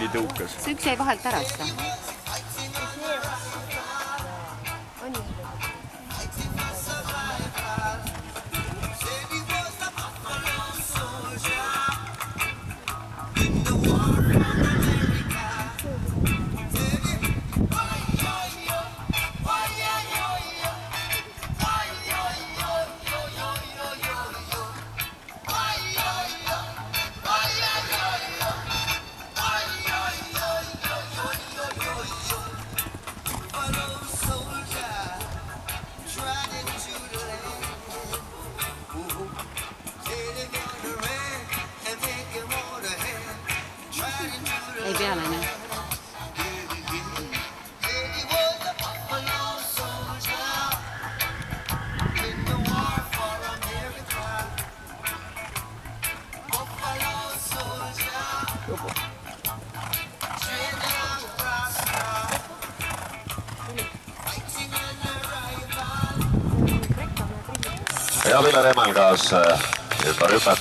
nii tõukas. see üks jäi vahelt ära seda. Ei peale, ne? ja Viljar Emalgas ümber hüpet.